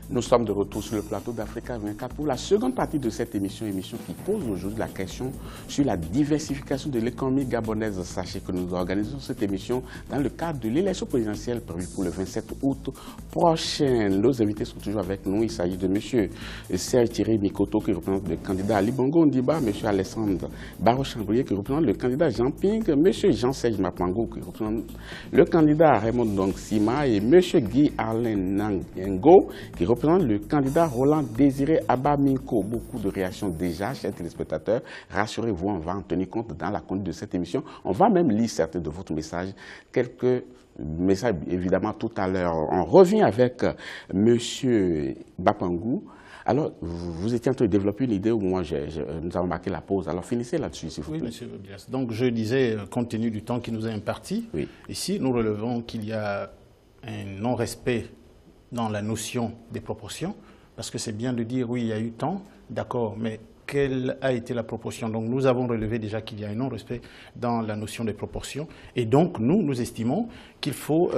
Nous sommes de retour sur le plateau d'Africa 24 pour la seconde partie de cette émission qui pose aujourd'hui la question sur la diversification de l'économie gabonaise. Sachez que nous organisons cette émission dans le cadre de l'élection présidentielle prévue pour le 27 août prochain. Nos invités sont toujours avec nous. Il s'agit de M. Serge Thierry Mikoto qui représente le candidat Ali Bongo Ondiba, M. Alessandre Barro-Chambrier qui représente le candidat Jean Ping, M. Jean-Serge Mapango qui représente le candidat Raymond Dongsima et M. Guy Arlen Nangengo qui représente le candidat Roland Désiré Abaminko. Beaucoup de réactions déjà, chers téléspectateurs. Rassurez-vous, on va en tenir compte dans la conduite de cette émission. On va même lire certains de votre messages, quelques messages évidemment tout à l'heure. On revient avec M. Bapangou. Alors, vous étiez en train de développer une idée où moi, nous avons marqué la pause. Alors, finissez là-dessus, s'il vous plaît. Oui, monsieur Bias. Donc, je disais, compte tenu du temps qui nous est imparti, oui. Ici, nous relevons qu'il y a un non-respect dans la notion des proportions, parce que c'est bien de dire, oui, il y a eu tant, d'accord, mais quelle a été la proportion? Donc, nous avons relevé déjà qu'il y a un non-respect dans la notion des proportions, et donc, nous estimons qu'il faut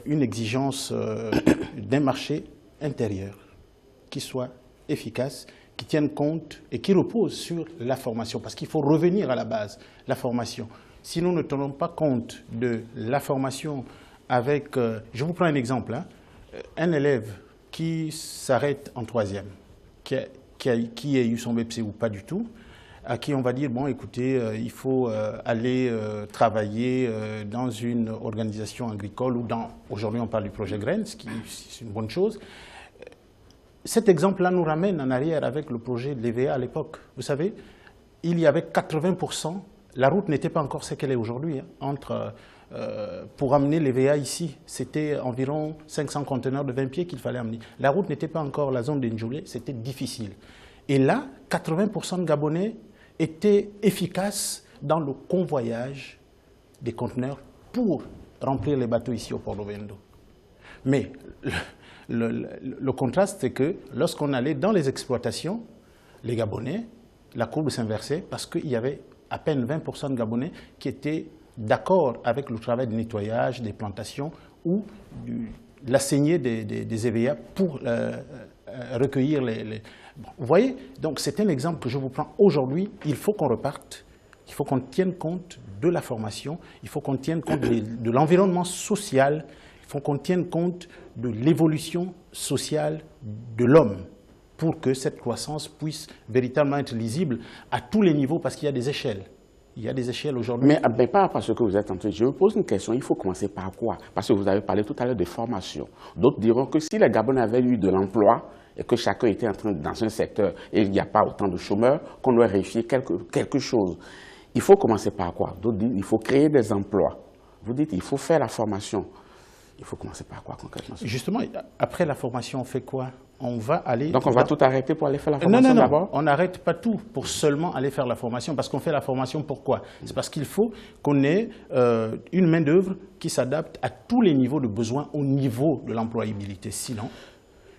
une exigence d'un marché intérieur qui soit efficace, qui tienne compte et qui repose sur la formation, parce qu'il faut revenir à la base, la formation. Si nous ne tenons pas compte de la formation avec... je vous prends un exemple, hein, un élève qui s'arrête en troisième, qui a eu son BEPC ou pas du tout, à qui on va dire, bon, écoutez, il faut aller travailler dans une organisation agricole ou dans... Aujourd'hui, on parle du projet Graines, ce qui est une bonne chose. Cet exemple-là nous ramène en arrière avec le projet de l'EVA à l'époque. Vous savez, il y avait 80%, la route n'était pas encore ce qu'elle est aujourd'hui, hein, pour amener l'EVA ici, c'était environ 500 conteneurs de 20 pieds qu'il fallait amener. La route n'était pas encore la zone d'Indjoulé, c'était difficile. Et là, 80% de Gabonais étaient efficaces dans le convoyage des conteneurs pour remplir les bateaux ici au port d'Ovendo. Mais le contraste, c'est que lorsqu'on allait dans les exploitations, les Gabonais, la courbe s'inversait parce qu'il y avait à peine 20% de Gabonais qui étaient d'accord avec le travail de nettoyage des plantations ou la saignée des EVA pour recueillir les... Bon, vous voyez, donc c'est un exemple que je vous prends aujourd'hui. Il faut qu'on reparte, il faut qu'on tienne compte de la formation, il faut qu'on tienne compte de l'environnement social, il faut qu'on tienne compte de l'évolution sociale de l'homme pour que cette croissance puisse véritablement être lisible à tous les niveaux, parce qu'il y a des échelles. Il y a des échelles aujourd'hui. Mais pas parce que vous êtes en train. Je vous pose une question. Il faut commencer par quoi? Parce que vous avez parlé tout à l'heure de formation. D'autres diront que si les Gabonais avaient eu de l'emploi et que chacun était en train dans un secteur et il n'y a pas autant de chômeurs, qu'on doit vérifier quelque chose. Il faut commencer par quoi? D'autres disent qu'il faut créer des emplois. Vous dites qu'il faut faire la formation. Il faut commencer par quoi concrètement? Justement, après la formation, on fait quoi? On va aller... Donc on va tout arrêter pour aller faire la formation d'abord? Non, on n'arrête pas tout pour seulement aller faire la formation. Parce qu'on fait la formation pourquoi? C'est parce qu'il faut qu'on ait une main-d'œuvre qui s'adapte à tous les niveaux de besoins au niveau de l'employabilité. Sinon...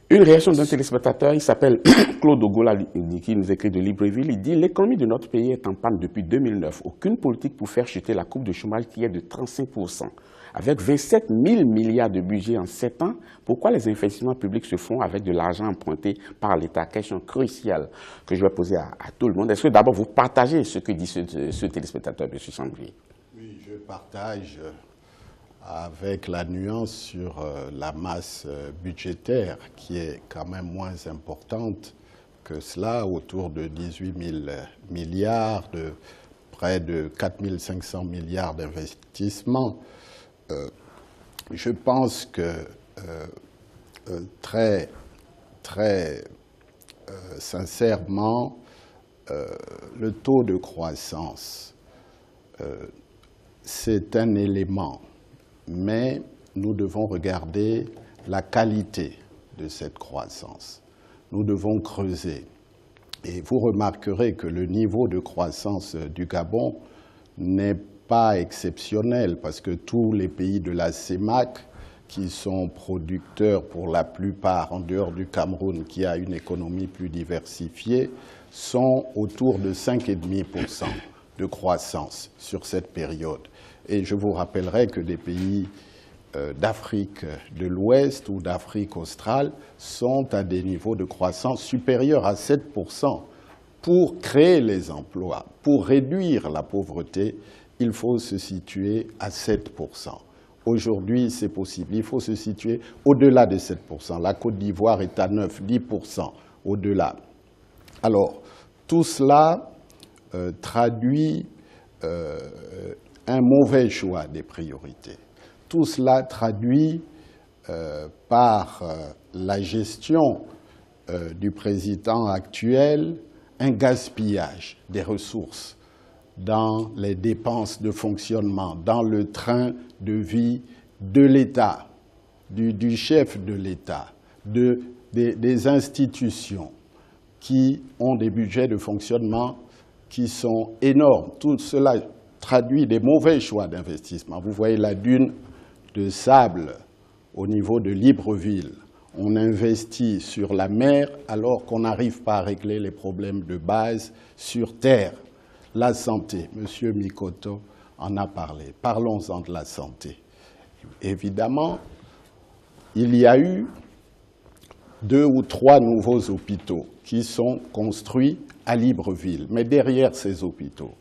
Une réaction d'un téléspectateur, il s'appelle Claude Ogola, qui nous écrit de Libreville. Il dit « L'économie de notre pays est en panne depuis 2009. Aucune politique pour faire chuter la courbe de chômage qui est de 35%. Avec 27 000 milliards de budget en 7 ans, pourquoi les investissements publics se font avec de l'argent emprunté par l'État? Question cruciale que je vais poser à tout le monde. Est-ce que d'abord vous partagez ce que dit ce téléspectateur, M. Chambrier? Oui, je partage avec la nuance sur la masse budgétaire qui est quand même moins importante que cela, autour de 18 000 milliards, de près de 4 500 milliards d'investissements. Je pense que très sincèrement, le taux de croissance, c'est un élément, mais nous devons regarder la qualité de cette croissance. Nous devons creuser. Et vous remarquerez que le niveau de croissance du Gabon n'est pas exceptionnel, parce que tous les pays de la CEMAC, qui sont producteurs pour la plupart, en dehors du Cameroun, qui a une économie plus diversifiée, sont autour de 5,5% de croissance sur cette période. Et je vous rappellerai que des pays d'Afrique de l'Ouest ou d'Afrique australe sont à des niveaux de croissance supérieurs à 7%. Pour créer les emplois, pour réduire la pauvreté, il faut se situer à 7%. Aujourd'hui, c'est possible. Il faut se situer au-delà de 7%. La Côte d'Ivoire est à 9, 10% au-delà. Alors, tout cela traduit un mauvais choix des priorités. Tout cela traduit par la gestion du président actuel un gaspillage des ressources dans les dépenses de fonctionnement, dans le train de vie de l'État, du chef de l'État, des institutions qui ont des budgets de fonctionnement qui sont énormes. Tout cela traduit des mauvais choix d'investissement. Vous voyez la dune de sable au niveau de Libreville. On investit sur la mer alors qu'on n'arrive pas à régler les problèmes de base sur terre. La santé, M. Mikoto en a parlé. Parlons-en de la santé. Évidemment, il y a eu 2 ou 3 nouveaux hôpitaux qui sont construits à Libreville. Mais derrière ces hôpitaux,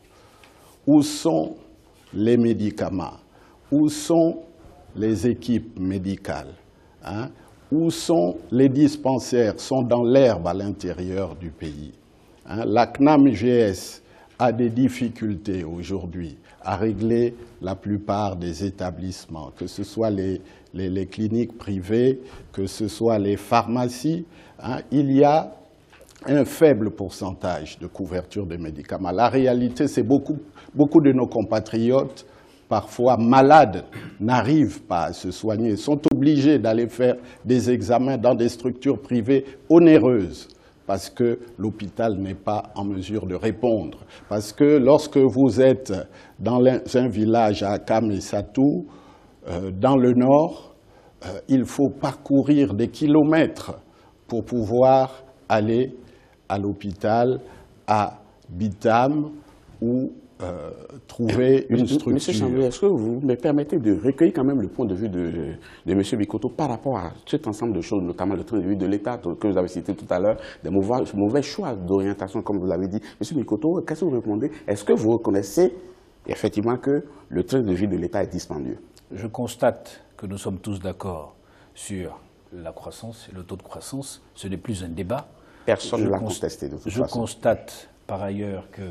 où sont les médicaments? Où sont les équipes médicales? Où sont les dispensaires? Sont dans l'herbe à l'intérieur du pays. La CNAM-GS a des difficultés aujourd'hui à régler la plupart des établissements, que ce soit les cliniques privées, que ce soit les pharmacies. Il y a un faible pourcentage de couverture des médicaments. La réalité, c'est beaucoup de nos compatriotes, parfois malades, n'arrivent pas à se soigner, sont obligés d'aller faire des examens dans des structures privées onéreuses, parce que l'hôpital n'est pas en mesure de répondre. Parce que lorsque vous êtes dans un village à Kamessatou, dans le nord, il faut parcourir des kilomètres pour pouvoir aller à l'hôpital à Bitam ou trouver une structure. Monsieur Chambly, est-ce que vous me permettez de recueillir quand même le point de vue de M. Mikoto par rapport à cet ensemble de choses, notamment le train de vie de l'État que vous avez cité tout à l'heure, des mauvais choix d'orientation, comme vous l'avez dit. M. Mikoto, qu'est-ce que vous répondez? Est-ce que vous reconnaissez effectivement que le train de vie de l'État est dispendieux? Je constate que nous sommes tous d'accord sur la croissance et le taux de croissance. Ce n'est plus un débat. Personne ne l'a contesté de toute façon. Je constate par ailleurs que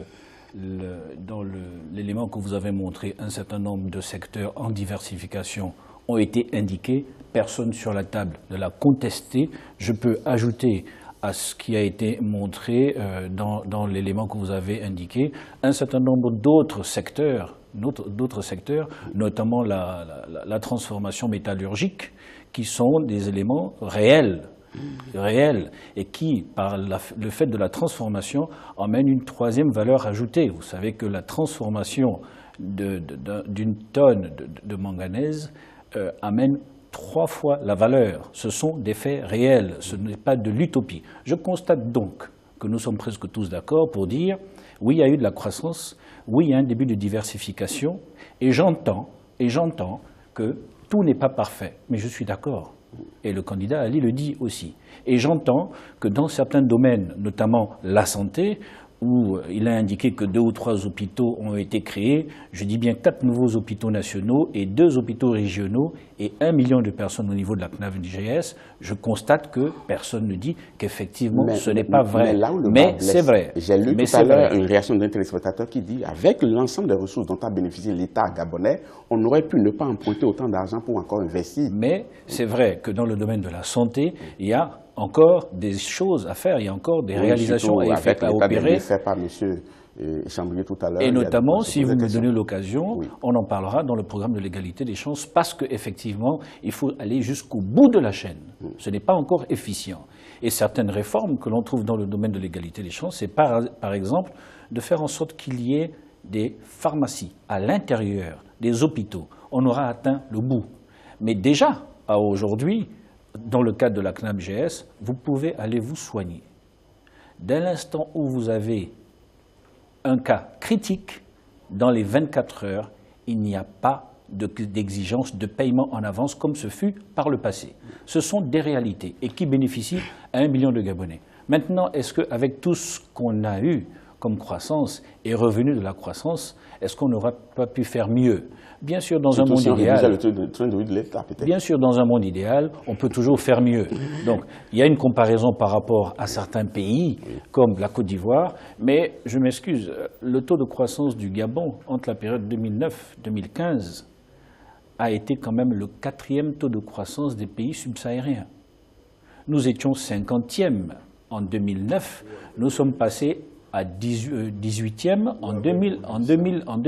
dans l'élément que vous avez montré, un certain nombre de secteurs en diversification ont été indiqués. Personne sur la table ne l'a contesté. Je peux ajouter à ce qui a été montré dans l'élément que vous avez indiqué un certain nombre d'autres secteurs, notamment la transformation métallurgique, qui sont des éléments réels et qui, par le fait de la transformation, emmène une troisième valeur ajoutée. Vous savez que la transformation d'une tonne de manganèse amène 3 fois la valeur. Ce sont des faits réels, ce n'est pas de l'utopie. Je constate donc que nous sommes presque tous d'accord pour dire oui, il y a eu de la croissance, oui, il y a un début de diversification, et j'entends que tout n'est pas parfait, mais je suis d'accord. Et le candidat Ali le dit aussi. Et j'entends que dans certains domaines, notamment la santé, où il a indiqué que 2 ou 3 hôpitaux ont été créés, je dis bien 4 nouveaux hôpitaux nationaux et 2 hôpitaux régionaux et 1 million de personnes au niveau de la CNAV-GS, je constate que personne ne dit qu'effectivement ce n'est pas vrai. Mais c'est vrai. J'ai lu tout à l'heure une réaction d'un téléspectateur qui dit avec l'ensemble des ressources dont a bénéficié l'État gabonais, on aurait pu ne pas emprunter autant d'argent pour encore investir. Mais c'est vrai que dans le domaine de la santé, il y a encore des choses à faire, il y a encore des réalisations à opérer. Fait par M. Chambly tout à l'heure. Et notamment, si vous me donnez l'occasion, on en parlera dans le programme de l'égalité des chances, parce qu'effectivement, il faut aller jusqu'au bout de la chaîne. Ce n'est pas encore efficient. Et certaines réformes que l'on trouve dans le domaine de l'égalité des chances, c'est par exemple de faire en sorte qu'il y ait des pharmacies à l'intérieur des hôpitaux. On aura atteint le bout. Mais déjà, à aujourd'hui, dans le cadre de la CNAM-GS, vous pouvez aller vous soigner. Dès l'instant où vous avez un cas critique, dans les 24 heures, il n'y a pas d'exigence de paiement en avance comme ce fut par le passé. Ce sont des réalités et qui bénéficient à 1 million de Gabonais. Maintenant, est-ce qu'avec tout ce qu'on a eu comme croissance et revenu de la croissance, est-ce qu'on n'aurait pas pu faire mieux? Bien sûr, dans un monde idéal. Bien sûr, dans un monde idéal, on peut toujours faire mieux. Donc, il y a une comparaison par rapport à certains pays, comme la Côte d'Ivoire, mais je m'excuse, le taux de croissance du Gabon entre la période 2009-2015 a été quand même le 4e taux de croissance des pays subsahariens. Nous étions 50e en 2009, nous sommes passés à 18e en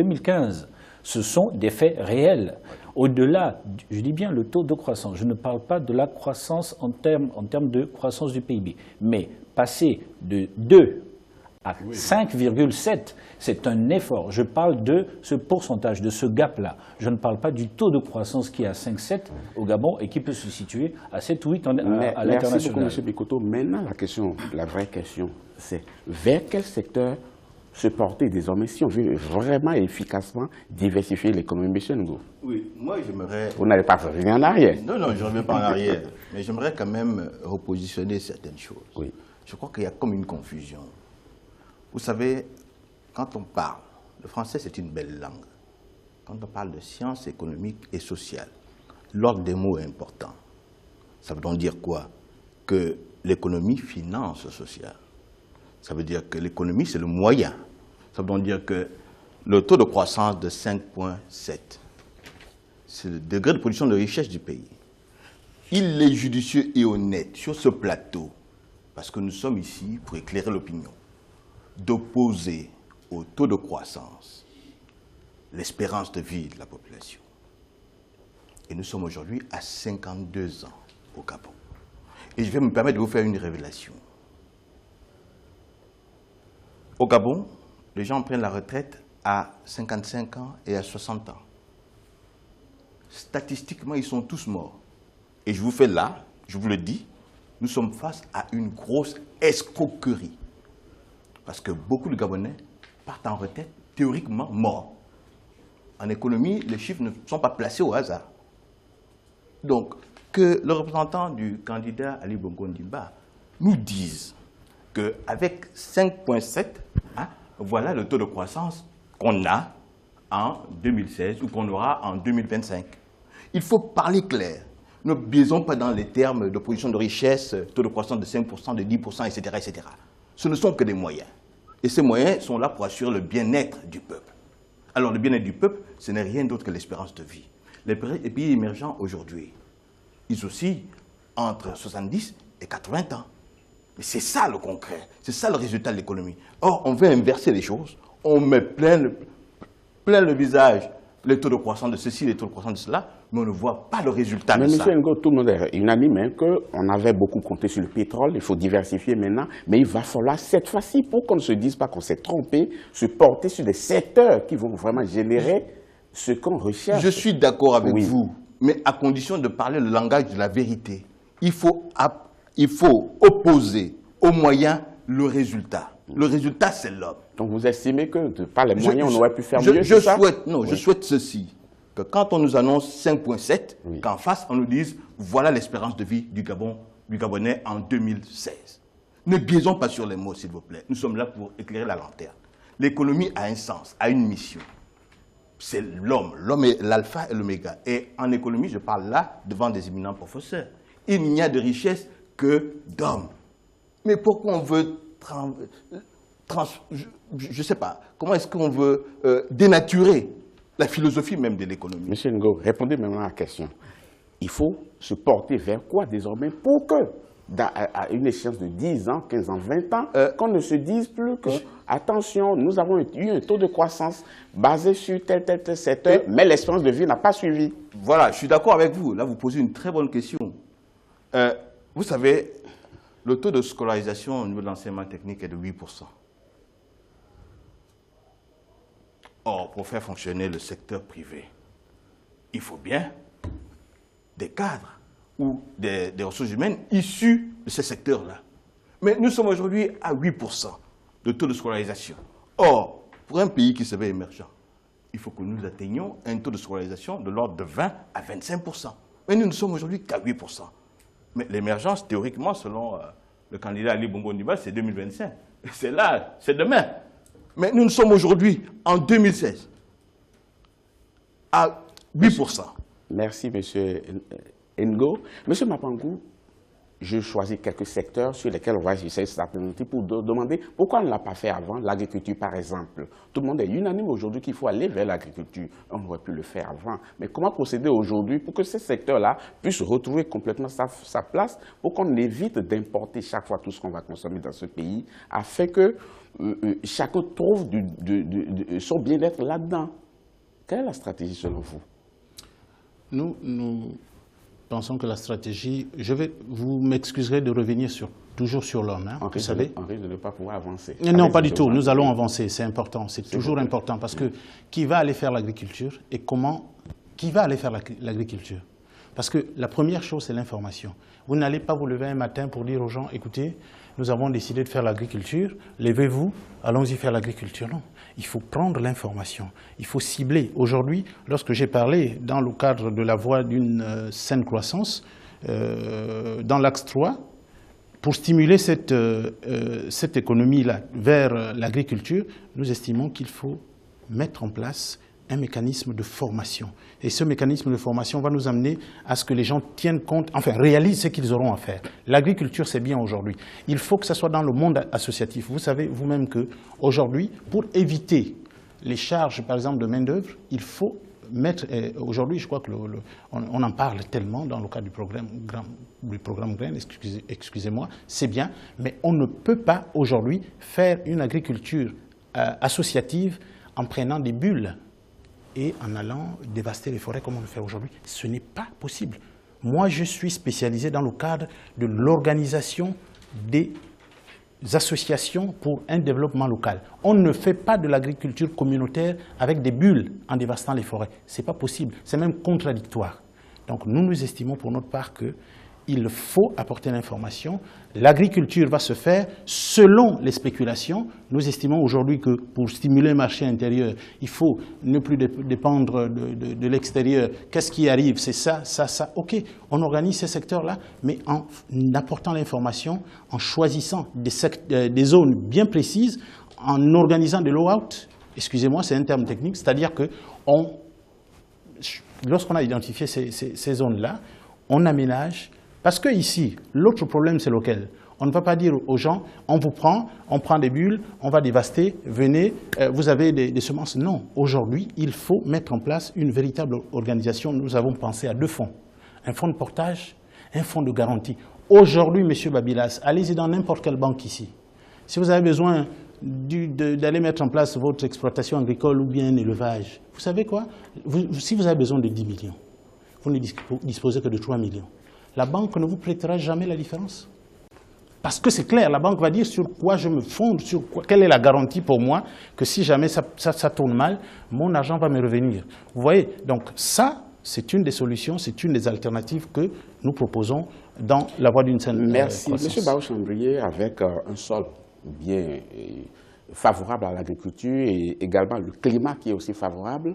2015. Ce sont des faits réels. Au-delà, je dis bien le taux de croissance, je ne parle pas de la croissance en termes de croissance du PIB, mais passer de 2 à 5,7, c'est un effort. Je parle de ce pourcentage, de ce gap-là. Je ne parle pas du taux de croissance qui est à 5,7 au Gabon et qui peut se situer à 7 ou 8 à l'international. Merci beaucoup, M. Bikoto. Maintenant, la vraie question, c'est vers quel secteur se porter désormais si on veut vraiment et efficacement diversifier l'économie, M. Ngo? Oui, moi j'aimerais... Vous n'allez pas revenir en arrière. Non, je ne reviens pas en arrière. Mais j'aimerais quand même repositionner certaines choses. Oui. Je crois qu'il y a comme une confusion. Vous savez, quand on parle, le français c'est une belle langue. Quand on parle de sciences économiques et sociales, l'ordre des mots est important. Ça veut donc dire quoi? Que l'économie finance le social. Ça veut dire que l'économie, c'est le moyen. Ça veut donc dire que le taux de croissance de 5,7, c'est le degré de production de richesse du pays. Il est judicieux et honnête sur ce plateau, parce que nous sommes ici pour éclairer l'opinion, d'opposer au taux de croissance l'espérance de vie de la population. Et nous sommes aujourd'hui à 52 ans au Gabon. Et je vais me permettre de vous faire une révélation. Au Gabon, les gens prennent la retraite à 55 ans et à 60 ans. Statistiquement, ils sont tous morts. Et je vous fais là, je vous le dis, nous sommes face à une grosse escroquerie. Parce que beaucoup de Gabonais partent en retraite théoriquement morts. En économie, les chiffres ne sont pas placés au hasard. Donc, que le représentant du candidat Ali Bongo Ondimba nous dise qu'avec 5,7, voilà le taux de croissance qu'on a en 2016 ou qu'on aura en 2025. Il faut parler clair. Ne biaisons pas dans les termes de production de richesse, taux de croissance de 5%, de 10%, etc., etc. Ce ne sont que des moyens. Et ces moyens sont là pour assurer le bien-être du peuple. Alors le bien-être du peuple, ce n'est rien d'autre que l'espérance de vie. Les pays émergents aujourd'hui, ils oscillent entre 70 et 80 ans. Mais c'est ça le concret, c'est ça le résultat de l'économie. Or, on veut inverser les choses, on met plein le visage, les taux de croissance de ceci, les taux de croissance de cela, mais on ne voit pas le résultat de ça. Mais M. Ngo, tout le monde est unanime qu'on avait beaucoup compté sur le pétrole, il faut diversifier maintenant, mais il va falloir cette fois-ci, pour qu'on ne se dise pas qu'on s'est trompé, se porter sur des secteurs qui vont vraiment générer ce qu'on recherche. Je suis d'accord avec vous, mais à condition de parler le langage de la vérité. Il faut opposer aux moyens le résultat. Le résultat, c'est l'homme. Donc vous estimez que par les moyens, on aurait pu faire mieux, je souhaite ceci, que quand on nous annonce 5,7, qu'en face, on nous dise, voilà l'espérance de vie du Gabonais en 2016. Ne biaisons pas sur les mots, s'il vous plaît. Nous sommes là pour éclairer la lanterne. L'économie a un sens, a une mission. C'est l'homme. L'homme est l'alpha et l'oméga. Et en économie, je parle là devant des éminents professeurs. Il n'y a de richesse que d'hommes. Mais pourquoi on veut... je ne sais pas. Comment est-ce qu'on veut dénaturer la philosophie même de l'économie? Monsieur Ngo, répondez maintenant à la question. Il faut se porter vers quoi désormais pour que, à une échéance de 10 ans, 15 ans, 20 ans, qu'on ne se dise plus que, attention, nous avons eu un taux de croissance basé sur tel secteur, mais l'espérance de vie n'a pas suivi. Voilà, je suis d'accord avec vous. Là, vous posez une très bonne question. Vous savez, le taux de scolarisation au niveau de l'enseignement technique est de 8%. Or, pour faire fonctionner le secteur privé, il faut bien des cadres ou des ressources humaines issues de ces secteurs-là. Mais nous sommes aujourd'hui à 8% de taux de scolarisation. Or, pour un pays qui se veut émergent, il faut que nous atteignions un taux de scolarisation de l'ordre de 20 à 25%. Mais nous ne sommes aujourd'hui qu'à 8%. Mais l'émergence, théoriquement, selon le candidat Ali Bongo Ondimba, c'est 2025. C'est là, c'est demain. Mais nous sommes aujourd'hui, en 2016, à 8%. Merci, M. Ngo. M. Mapangou, je choisis quelques secteurs sur lesquels on va essayer cet après-midi pour demander pourquoi on ne l'a pas fait avant, l'agriculture par exemple. Tout le monde est unanime aujourd'hui qu'il faut aller vers l'agriculture. On aurait pu le faire avant. Mais comment procéder aujourd'hui pour que ces secteurs-là puissent retrouver complètement sa place, pour qu'on évite d'importer chaque fois tout ce qu'on va consommer dans ce pays, afin que chacun trouve son bien-être là-dedans. Quelle est la stratégie selon vous? Nous pensons que la stratégie, vous m'excuserez de revenir toujours sur l'homme, hein, vous savez. On risque de ne pas pouvoir avancer. Non, pas du tout, nous allons avancer, c'est important, c'est toujours important, parce que qui va aller faire l'agriculture et qui va aller faire l'agriculture? Parce que la première chose, c'est l'information. Vous n'allez pas vous lever un matin pour dire aux gens, écoutez, nous avons décidé de faire l'agriculture, levez-vous, allons-y faire l'agriculture. Non, il faut prendre l'information, il faut cibler. Aujourd'hui, lorsque j'ai parlé dans le cadre de la voie d'une saine croissance, dans l'axe 3, pour stimuler cette économie-là vers l'agriculture, nous estimons qu'il faut mettre en place un mécanisme de formation. Et ce mécanisme de formation va nous amener à ce que les gens tiennent compte, enfin réalisent ce qu'ils auront à faire. L'agriculture, c'est bien aujourd'hui. Il faut que ce soit dans le monde associatif. Vous savez vous-même qu'aujourd'hui, pour éviter les charges, par exemple, de main-d'œuvre, il faut mettre... Aujourd'hui, je crois qu'on en parle tellement dans le cadre du programme Grain, excusez-moi, c'est bien, mais on ne peut pas aujourd'hui faire une agriculture associative en prenant des bulles et en allant dévaster les forêts comme on le fait aujourd'hui. Ce n'est pas possible. Moi, je suis spécialisé dans le cadre de l'organisation des associations pour un développement local. On ne fait pas de l'agriculture communautaire avec des bulles en dévastant les forêts. Ce n'est pas possible, c'est même contradictoire. Donc nous estimons pour notre part qu'il faut apporter l'information. L'agriculture va se faire selon les spéculations. Nous estimons aujourd'hui que pour stimuler le marché intérieur, il faut ne plus dépendre de l'extérieur. Qu'est-ce qui arrive? C'est ça, ça, ça. OK, on organise ces secteurs-là, mais en apportant l'information, en choisissant des zones bien précises, en organisant des low-out. Excusez-moi, c'est un terme technique, c'est-à-dire que lorsqu'on a identifié ces zones-là, on aménage. Parce que ici, l'autre problème, c'est lequel? On ne va pas dire aux gens, on vous prend, on prend des bulles, on va dévaster, venez, vous avez des semences. Non, aujourd'hui, il faut mettre en place une véritable organisation. Nous avons pensé à deux fonds. Un fonds de portage, un fonds de garantie. Aujourd'hui, M. Babilas, allez-y dans n'importe quelle banque ici. Si vous avez besoin d'aller mettre en place votre exploitation agricole ou bien un élevage, vous savez quoi? Si vous avez besoin de 10 millions, vous ne disposez que de 3 millions. La banque ne vous prêtera jamais la différence. Parce que c'est clair, la banque va dire sur quoi je me fonde, quelle est la garantie pour moi, que si jamais ça tourne mal, mon argent va me revenir. Vous voyez, donc ça, c'est une des solutions, c'est une des alternatives que nous proposons dans la voie d'une saine croissance. Merci. Monsieur Bao-Chambrier, avec un sol bien favorable à l'agriculture et également le climat qui est aussi favorable,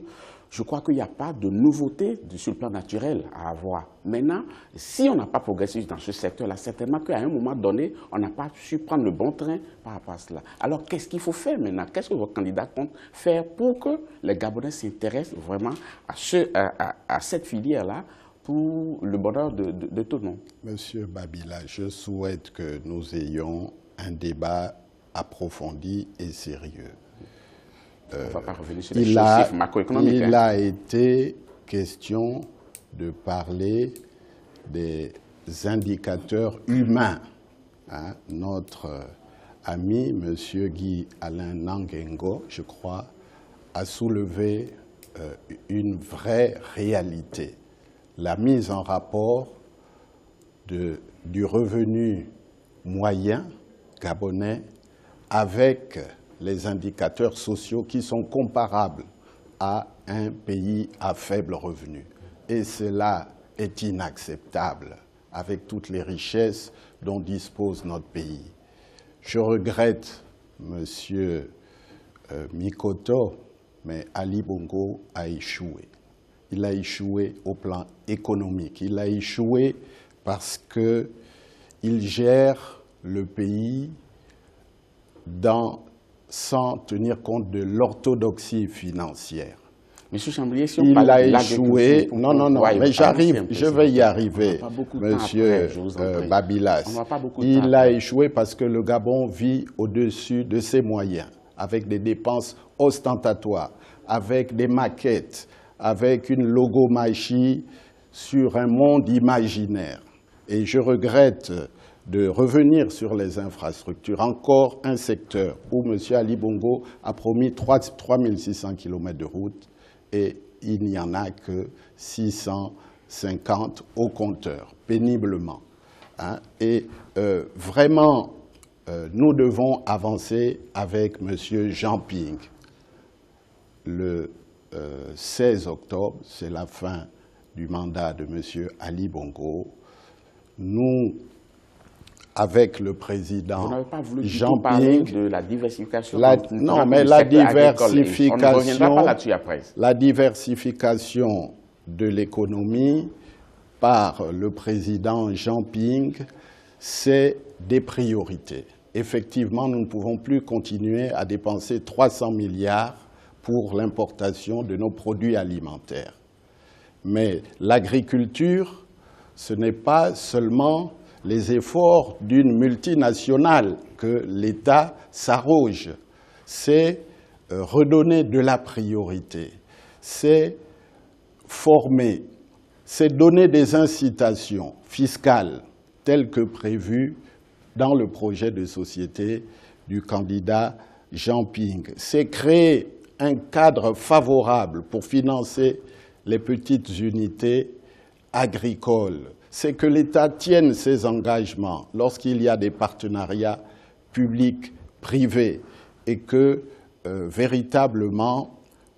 je crois qu'il n'y a pas de nouveauté sur le plan naturel à avoir. Maintenant, si on n'a pas progressé dans ce secteur-là, certainement qu'à un moment donné, on n'a pas su prendre le bon train par rapport à cela. Alors, qu'est-ce qu'il faut faire maintenant? Qu'est-ce que votre candidat compte faire pour que les Gabonais s'intéressent vraiment à cette filière-là pour le bonheur de tout le monde? Monsieur Babila, je souhaite que nous ayons un débat approfondi et sérieux. On ne va pas revenir sur les chiffres macroéconomiques. Il a été question de parler des indicateurs humains. Hein, notre ami, M. Guy Alain Nangengo, je crois, a soulevé une vraie réalité. La mise en rapport du revenu moyen gabonais avec les indicateurs sociaux qui sont comparables à un pays à faible revenu. Et cela est inacceptable avec toutes les richesses dont dispose notre pays. Je regrette, Monsieur Mikoto, mais Ali Bongo a échoué. Il a échoué au plan économique. Il a échoué parce qu'il gère le pays sans tenir compte de l'orthodoxie financière. Monsieur Chambrier, si on Il parle a de échoué. Non, mais j'arrive, je vais y arriver, monsieur Babilas. Il a échoué parce que le Gabon vit au-dessus de ses moyens, avec des dépenses ostentatoires, avec des maquettes, avec une logomachie sur un monde imaginaire. Et je regrette de revenir sur les infrastructures, encore un secteur où M. Ali Bongo a promis 3600 km de route et il n'y en a que 650 au compteur, péniblement. Hein. Et vraiment, nous devons avancer avec M. Jean Ping. Le 16 octobre, c'est la fin du mandat de M. Ali Bongo. Nous, avec le président Vous n'avez pas voulu Jean parler Ping, de la diversification. non, mais la diversification, on ne reviendra pas là-dessus après. La diversification de l'économie par le président Jean Ping, c'est des priorités. Effectivement, nous ne pouvons plus continuer à dépenser 300 milliards pour l'importation de nos produits alimentaires. Mais l'agriculture, ce n'est pas seulement les efforts d'une multinationale que l'État s'arroge. C'est redonner de la priorité, c'est former, c'est donner des incitations fiscales telles que prévues dans le projet de société du candidat Jean Ping. C'est créer un cadre favorable pour financer les petites unités agricoles. C'est que l'État tienne ses engagements lorsqu'il y a des partenariats publics-privés et que véritablement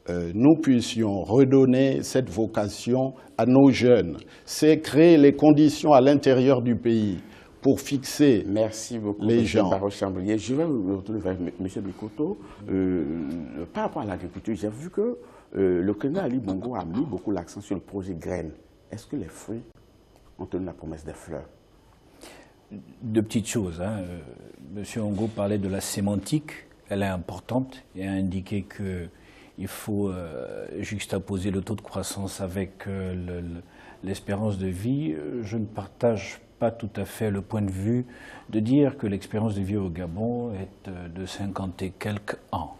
nous puissions redonner cette vocation à nos jeunes. C'est créer les conditions à l'intérieur du pays pour fixer Merci beaucoup, les M. gens. Barreau-Chambrier. Je vais me retourner vers M. Bikoto. Par rapport à l'agriculture, j'ai vu que le candidat Ali Bongo a mis beaucoup l'accent sur le projet graines. Est-ce que les fruits ont tenu la promesse des fleurs? Deux petites choses. Hein. Monsieur Ongo parlait de la sémantique. Elle est importante et a indiqué qu'il faut juxtaposer le taux de croissance avec l'espérance de vie. Je ne partage pas tout à fait le point de vue de dire que l'expérience de vie au Gabon est de 50 et quelques ans.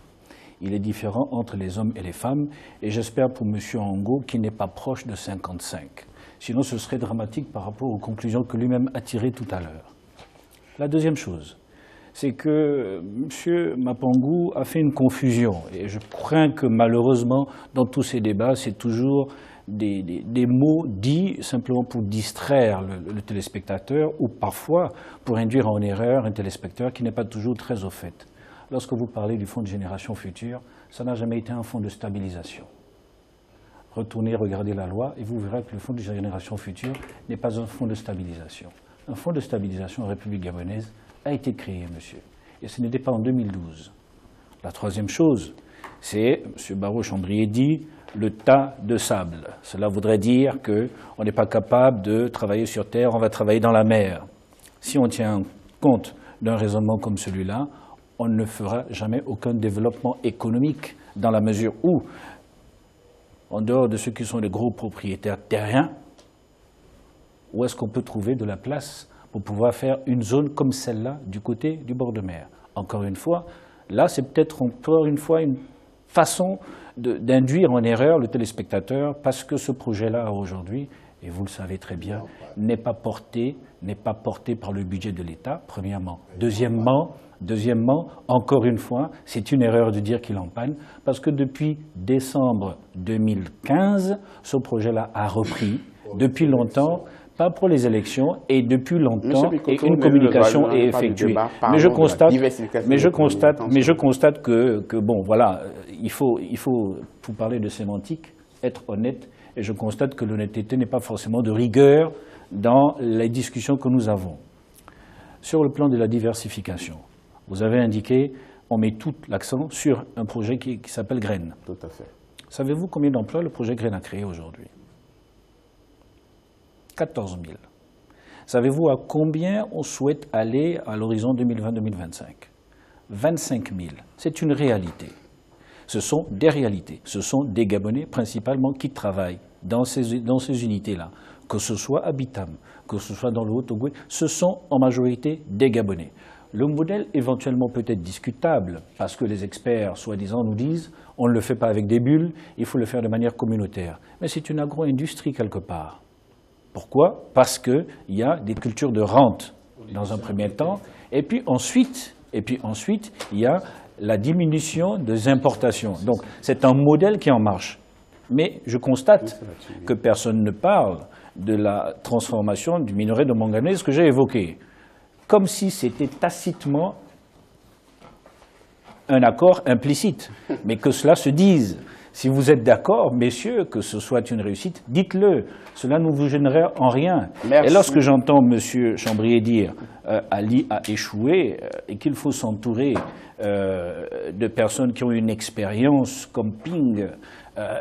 Il est différent entre les hommes et les femmes, et j'espère pour M. Ongo qu'il n'est pas proche de 55. Sinon, ce serait dramatique par rapport aux conclusions que lui-même a tirées tout à l'heure. La deuxième chose, c'est que M. Mapangou a fait une confusion, et je crains que malheureusement, dans tous ces débats, c'est toujours des mots dits simplement pour distraire le téléspectateur ou parfois pour induire en erreur un téléspectateur qui n'est pas toujours très au fait. Lorsque vous parlez du Fonds de génération future, ça n'a jamais été un fonds de stabilisation. Retournez regarder la loi et vous verrez que le Fonds de génération future n'est pas un fonds de stabilisation. Un fonds de stabilisation en République gabonaise a été créé, monsieur, et ce n'était pas en 2012. La troisième chose, c'est, M. Barreau-Chambrier dit, le tas de sable. Cela voudrait dire qu'on n'est pas capable de travailler sur terre, on va travailler dans la mer. Si on tient compte d'un raisonnement comme celui-là, on ne fera jamais aucun développement économique dans la mesure où, en dehors de ceux qui sont les gros propriétaires terriens, où est-ce qu'on peut trouver de la place pour pouvoir faire une zone comme celle-là du côté du bord de mer? Encore une fois, là c'est peut-être encore une fois une façon d'induire en erreur le téléspectateur parce que ce projet-là aujourd'hui, et vous le savez très bien, n'est pas porté par le budget de l'État, premièrement. Deuxièmement, encore une fois, c'est une erreur de dire qu'il est en panne, parce que depuis décembre 2015, ce projet-là a repris depuis longtemps, pas pour les élections, et depuis longtemps, et une communication est effectuée. Mais je constate que bon, voilà, il faut, pour parler de sémantique, être honnête, et je constate que l'honnêteté n'est pas forcément de rigueur dans les discussions que nous avons. Sur le plan de la diversification, vous avez indiqué on met tout l'accent sur un projet qui s'appelle Graines. Tout à fait. Savez-vous combien d'emplois le projet Graines a créé aujourd'hui? 14 000. Savez-vous à combien on souhaite aller à l'horizon 2020-2025? 25 000. C'est une réalité. Ce sont des réalités. Ce sont des Gabonais principalement qui travaillent dans ces unités-là. Que ce soit à Bitam, que ce soit dans le Haut-Ogooué, ce sont en majorité des Gabonais. Le modèle éventuellement peut être discutable parce que les experts, soi-disant, nous disent on ne le fait pas avec des bulles, il faut le faire de manière communautaire. Mais c'est une agro-industrie quelque part. Pourquoi? Parce qu'il y a des cultures de rente dans un premier temps, et puis ensuite, il y a la diminution des importations. Donc c'est un modèle qui est en marche. Mais je constate que personne ne parle de la transformation du minerai de manganèse que j'ai évoqué, comme si c'était tacitement un accord implicite, mais que cela se dise. Si vous êtes d'accord, messieurs, que ce soit une réussite, dites-le. Cela ne vous gênerait en rien. Merci. Et lorsque j'entends M. Chambrier dire Ali a échoué et qu'il faut s'entourer de personnes qui ont une expérience comme Ping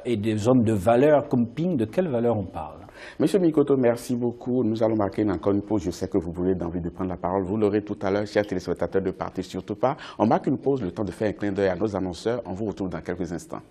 et des hommes de valeur comme Ping, de quelle valeur on parle? Monsieur Mikoto, merci beaucoup. Nous allons marquer encore une pause. Je sais que vous voulez envie de prendre la parole. Vous l'aurez tout à l'heure, chers téléspectateurs, ne partez surtout pas. On marque une pause, le temps de faire un clin d'œil à nos annonceurs. On vous retrouve dans quelques instants.